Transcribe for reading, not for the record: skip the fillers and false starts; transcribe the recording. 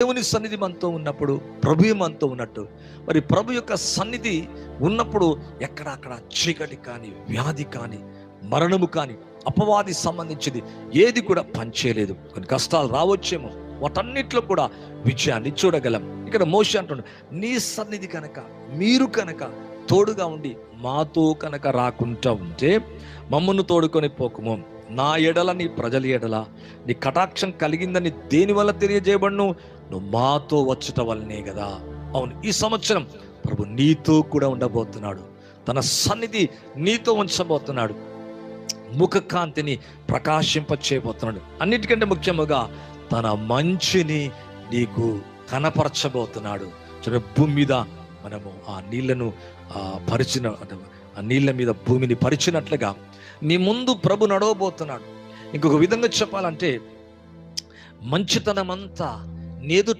దేవుని సన్నిధి మనతో ఉన్నప్పుడు ప్రభు మనతో ఉన్నట్టు, మరి ప్రభు యొక్క సన్నిధి ఉన్నప్పుడు ఎక్కడక్కడ చీకటి కానీ, వ్యాధి కానీ, మరణము కానీ, అపవాది సంబంధించింది ఏది కూడా పనిచేయలేదు. కొన్ని కష్టాలు రావచ్చేమో, వాటన్నిటిలో కూడా విజయాన్ని చూడగలం. ఇక్కడ మోషే అంటున్నాడు, నీ సన్నిధి కనుక, మీరు కనుక తోడుగా ఉండి మాతో కనుక రాకుండా ఉంటే మమ్మల్ని తోడుకొని పోకుము. నా ఎడల, నీ ప్రజల ఎడల నీ కటాక్షం కలిగిందని దేని వల్ల తెలియజేయబడును? నువ్వు మాతో వచ్చుట వల్లనే కదా. అవును, ఈ సంవత్సరం ప్రభు నీతో కూడా ఉండబోతున్నాడు. తన సన్నిధి నీతో ఉంచబోతున్నాడు. ముఖకాంతిని ప్రకాశింప చేయబోతున్నాడు. అన్నిటికంటే ముఖ్యముగా తన మంచిని నీకు కనపరచబోతున్నాడు. చూడండి, భూమి మీద మనము ఆ నీళ్లను ఆ నీళ్ళ మీద భూమిని పరిచినట్లుగా నీ ముందు ప్రభు నడవబోతున్నాడు. ఇంకొక విధంగా చెప్పాలంటే, మంచితనమంతా నేదు